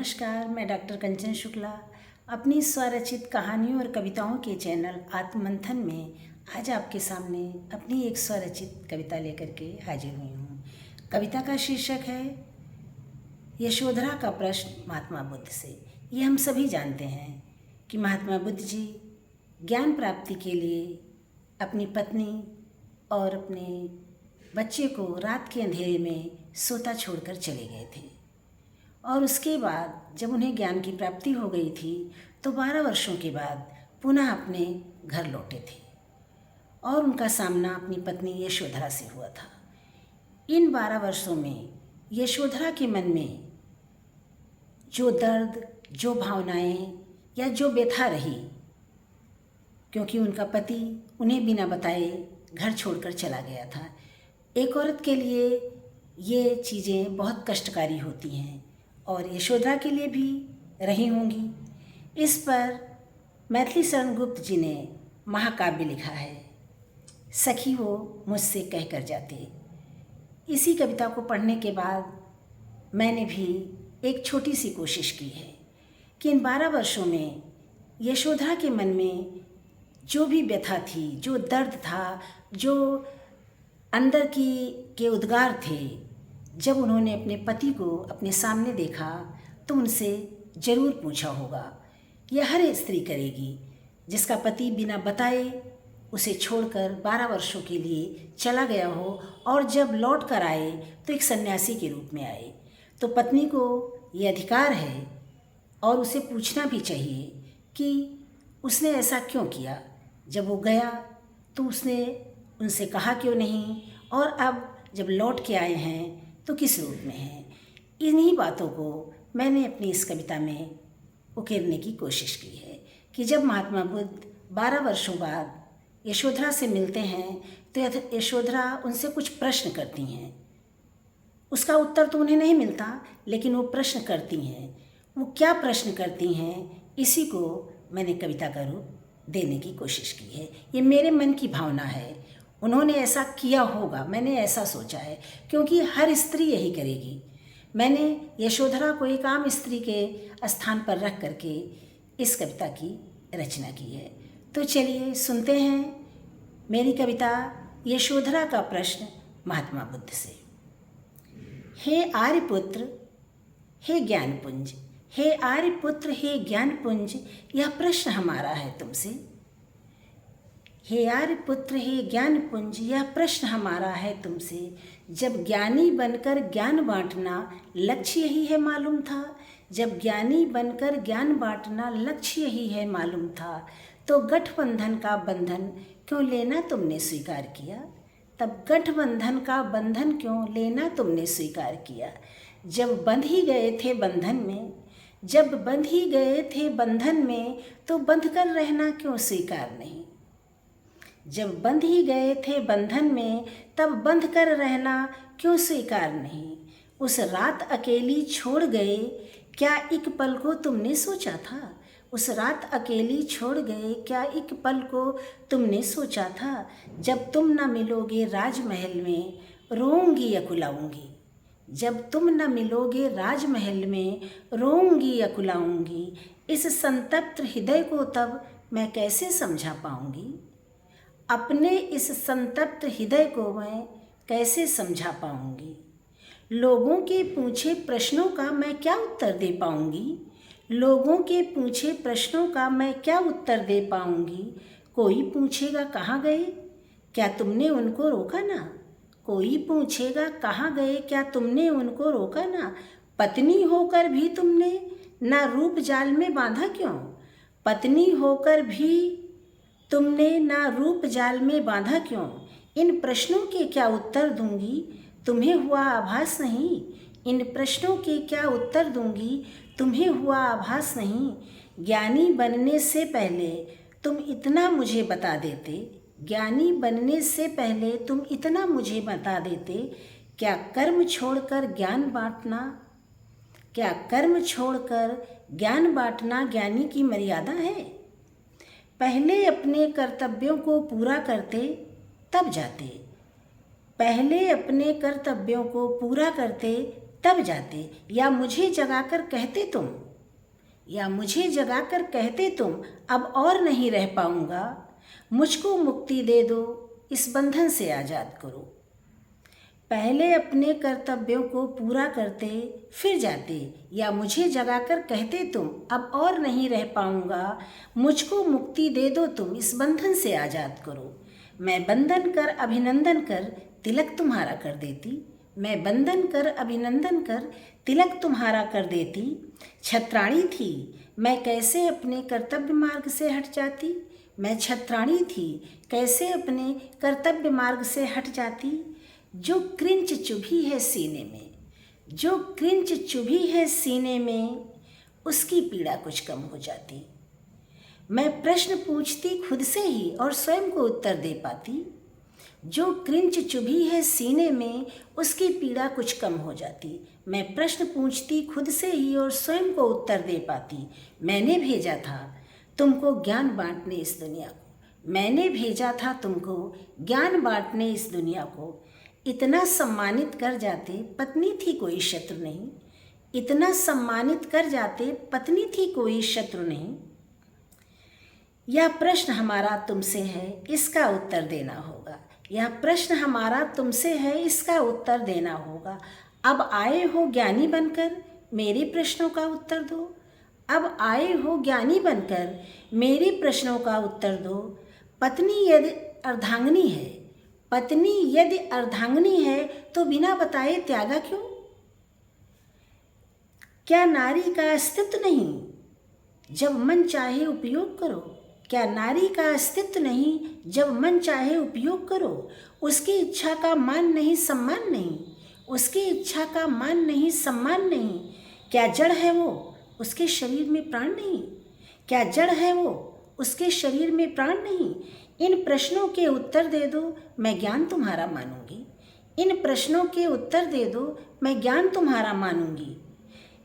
नमस्कार, मैं डॉक्टर कंचन शुक्ला अपनी स्वरचित कहानियों और कविताओं के चैनल आत्ममंथन में आज आपके सामने अपनी एक स्वरचित कविता लेकर के हाजिर हुई हूँ। कविता का शीर्षक है यशोधरा का प्रश्न महात्मा बुद्ध से। ये हम सभी जानते हैं कि महात्मा बुद्ध जी ज्ञान प्राप्ति के लिए अपनी पत्नी और अपने बच्चे को रात के अंधेरे में सोता छोड़कर चले गए थे और उसके बाद जब उन्हें ज्ञान की प्राप्ति हो गई थी तो 12 वर्षों के बाद पुनः अपने घर लौटे थे और उनका सामना अपनी पत्नी यशोधरा से हुआ था। इन 12 वर्षों में यशोधरा के मन में जो दर्द, जो भावनाएं या जो व्यथा रही, क्योंकि उनका पति उन्हें बिना बताए घर छोड़कर चला गया था। एक औरत के लिए ये चीज़ें बहुत कष्टकारी होती हैं और यशोधरा के लिए भी रही होंगी। इस पर मैथिली शरण गुप्त जी ने महाकाव्य लिखा है, सखी वो मुझसे कह कर जाते। इसी कविता को पढ़ने के बाद मैंने भी एक छोटी सी कोशिश की है कि इन 12 वर्षों में यशोधरा के मन में जो भी व्यथा थी, जो दर्द था, जो अंदर के उद्गार थे, जब उन्होंने अपने पति को अपने सामने देखा तो उनसे ज़रूर पूछा होगा। यह हर स्त्री करेगी जिसका पति बिना बताए उसे छोड़कर 12 वर्षों के लिए चला गया हो और जब लौट कर आए तो एक सन्यासी के रूप में आए। तो पत्नी को ये अधिकार है और उसे पूछना भी चाहिए कि उसने ऐसा क्यों किया। जब वो गया तो उसने उनसे कहा क्यों नहीं, और अब जब लौट के आए हैं तो किस रूप में हैं। इन्हीं बातों को मैंने अपनी इस कविता में उकेरने की कोशिश की है कि जब महात्मा बुद्ध 12 वर्षों बाद यशोधरा से मिलते हैं तो यशोधरा उनसे कुछ प्रश्न करती हैं। उसका उत्तर तो उन्हें नहीं मिलता, लेकिन वो प्रश्न करती हैं। वो क्या प्रश्न करती हैं, इसी को मैंने कविता का रूप देने की कोशिश की है। ये मेरे मन की भावना है, उन्होंने ऐसा किया होगा, मैंने ऐसा सोचा है, क्योंकि हर स्त्री यही करेगी। मैंने यशोधरा को एक आम स्त्री के स्थान पर रख करके इस कविता की रचना की है। तो चलिए सुनते हैं मेरी कविता यशोधरा का प्रश्न महात्मा बुद्ध से। हे आर्यपुत्र, हे ज्ञानपुंज, हे आर्यपुत्र, हे ज्ञानपुंज, यह प्रश्न हमारा है तुमसे। हे आर्यपुत्र, हे ज्ञानपुंज, यह प्रश्न हमारा है तुमसे। जब ज्ञानी बनकर ज्ञान बांटना लक्ष्य यही है मालूम था, जब ज्ञानी बनकर ज्ञान बांटना लक्ष्य यही है मालूम था, तो गठबंधन का बंधन क्यों लेना तुमने स्वीकार किया। तब गठबंधन का बंधन क्यों लेना तुमने स्वीकार किया। जब बंध ही गए थे बंधन में, जब बंध ही गए थे बंधन में, तो बंध कर रहना क्यों स्वीकार नहीं। जब बंध ही गए थे बंधन में, तब बंध कर रहना क्यों स्वीकार नहीं। उस रात अकेली छोड़ गए, क्या एक पल को तुमने सोचा था। उस रात अकेली छोड़ गए, क्या एक पल को तुमने सोचा था। जब तुम न मिलोगे राजमहल में, रोऊंगी या कुलाऊंगी। जब तुम न मिलोगे राजमहल में, रोऊंगी या कुलाऊंगी। इस संतप्त हृदय को तब मैं कैसे समझा पाऊंगी। अपने इस संतप्त हृदय को मैं कैसे समझा पाऊंगी। लोगों के पूछे प्रश्नों का मैं क्या उत्तर दे पाऊंगी। लोगों के पूछे प्रश्नों का मैं क्या उत्तर दे पाऊंगी। कोई पूछेगा कहाँ गए, क्या तुमने उनको रोका ना। कोई पूछेगा कहाँ गए, क्या तुमने उनको रोका ना। पत्नी होकर भी तुमने ना रूप जाल में बांधा क्यों। पत्नी होकर भी तुमने ना रूप जाल में बांधा क्यों। इन प्रश्नों के क्या उत्तर दूंगी, तुम्हें हुआ आभास नहीं। इन प्रश्नों के क्या उत्तर दूंगी, तुम्हें हुआ आभास नहीं। ज्ञानी बनने से पहले तुम इतना मुझे बता देते। ज्ञानी बनने से पहले तुम इतना मुझे बता देते। क्या कर्म छोड़कर ज्ञान बांटना, क्या कर्म छोड़कर ज्ञान बांटना ज्ञानी की मर्यादा है। पहले अपने कर्तव्यों को पूरा करते तब जाते। पहले अपने कर्तव्यों को पूरा करते तब जाते, या मुझे जगाकर कहते तुम, या मुझे जगाकर कहते तुम, अब और नहीं रह पाऊँगा, मुझको मुक्ति दे दो, इस बंधन से आज़ाद करो। पहले अपने कर्तव्यों को पूरा करते फिर जाते, या मुझे जगाकर कहते तुम, अब और नहीं रह पाऊँगा, मुझको मुक्ति दे दो तुम, इस बंधन से आज़ाद करो। मैं बंधन कर अभिनंदन कर तिलक तुम्हारा कर देती, मैं बंधन कर अभिनंदन कर तिलक तुम्हारा कर देती। छत्राणी थी मैं कैसे अपने कर्तव्य मार्ग से हट जाती, मैं छत्राणी थी कैसे अपने कर्तव्य मार्ग से हट जाती। जो क्रिंच चुभी है सीने में, जो क्रिंच चुभी है सीने में, उसकी पीड़ा कुछ कम हो जाती। मैं प्रश्न पूछती खुद से ही और स्वयं को उत्तर दे पाती। जो क्रिंच चुभी है सीने में, उसकी पीड़ा कुछ कम हो जाती। मैं प्रश्न पूछती खुद से ही और स्वयं को उत्तर दे पाती। मैंने भेजा था तुमको ज्ञान बांटने इस दुनिया को, मैंने भेजा था तुमको ज्ञान बांटने इस दुनिया को। इतना सम्मानित कर जाते पत्नी थी कोई शत्रु नहीं, इतना सम्मानित कर जाते पत्नी थी कोई शत्रु नहीं। यह प्रश्न हमारा तुमसे है, इसका उत्तर देना होगा। यह प्रश्न हमारा तुमसे है, इसका उत्तर देना होगा। अब आए हो ज्ञानी बनकर मेरे प्रश्नों का उत्तर दो, अब आए हो ज्ञानी बनकर मेरे प्रश्नों का उत्तर दो। पत्नी यदि अर्धांगिनी है, पत्नी यदि अर्धांगिनी है तो बिना बताए त्यागा क्यों? क्या नारी का अस्तित्व नहीं, जब मन चाहे उपयोग करो। क्या नारी का अस्तित्व नहीं, जब मन चाहे उपयोग करो। उसकी इच्छा का मान नहीं सम्मान नहीं, उसकी इच्छा का मान नहीं सम्मान नहीं। क्या जड़ है वो, उसके शरीर में प्राण नहीं, क्या जड़ है वो, उसके शरीर में प्राण नहीं। इन प्रश्नों के उत्तर दे दो, मैं ज्ञान तुम्हारा मानूंगी। इन प्रश्नों के उत्तर दे दो, मैं ज्ञान तुम्हारा मानूंगी।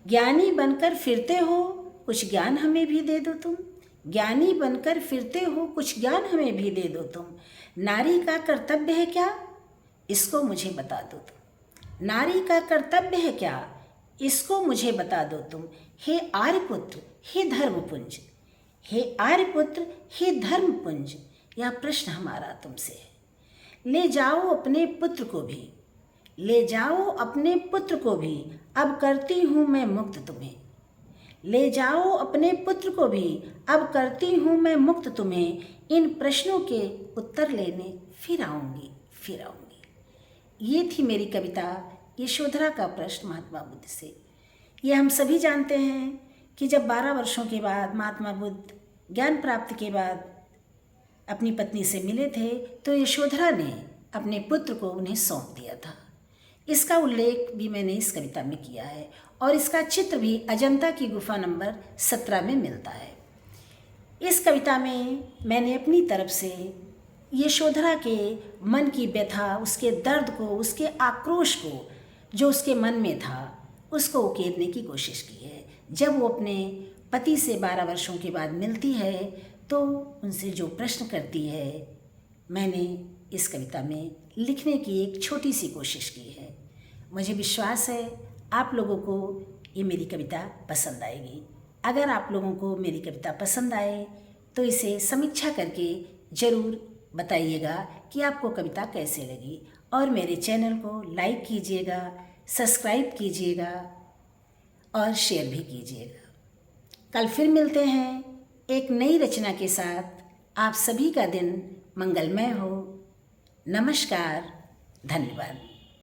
ज्ञानी बनकर फिरते हो, कुछ ज्ञान हमें भी दे दो तुम। ज्ञानी बनकर फिरते हो, कुछ ज्ञान हमें भी दे दो तुम। नारी का कर्तव्य है क्या, इसको मुझे बता दो तुम। नारी का कर्तव्य है क्या, इसको मुझे बता दो तुम। हे आर्यपुत्र हे धर्मपुंज, हे आर्यपुत्र हे धर्मपुंज। यह प्रश्न हमारा तुमसे है। ले जाओ अपने पुत्र को भी, ले जाओ अपने पुत्र को भी, अब करती हूँ मैं मुक्त तुम्हें। ले जाओ अपने पुत्र को भी, अब करती हूँ मैं मुक्त तुम्हें। इन प्रश्नों के उत्तर लेने फिर आऊँगी, फिर आऊँगी। ये थी मेरी कविता यशोधरा का प्रश्न महात्मा बुद्ध से। ये हम सभी जानते हैं कि जब 12 वर्षों के बाद महात्मा बुद्ध ज्ञान प्राप्ति के बाद अपनी पत्नी से मिले थे तो यशोधरा ने अपने पुत्र को उन्हें सौंप दिया था। इसका उल्लेख भी मैंने इस कविता में किया है और इसका चित्र भी अजंता की गुफा नंबर 17 में मिलता है। इस कविता में मैंने अपनी तरफ से यशोधरा के मन की व्यथा, उसके दर्द को, उसके आक्रोश को जो उसके मन में था, उसको उकेरने की कोशिश की है। जब वो अपने पति से 12 वर्षों के बाद मिलती है तो उनसे जो प्रश्न करती है, मैंने इस कविता में लिखने की एक छोटी सी कोशिश की है। मुझे विश्वास है आप लोगों को ये मेरी कविता पसंद आएगी। अगर आप लोगों को मेरी कविता पसंद आए तो इसे समीक्षा करके ज़रूर बताइएगा कि आपको कविता कैसे लगी, और मेरे चैनल को लाइक कीजिएगा, सब्सक्राइब कीजिएगा और शेयर भी कीजिएगा। कल फिर मिलते हैं एक नई रचना के साथ। आप सभी का दिन मंगलमय हो। नमस्कार, धन्यवाद।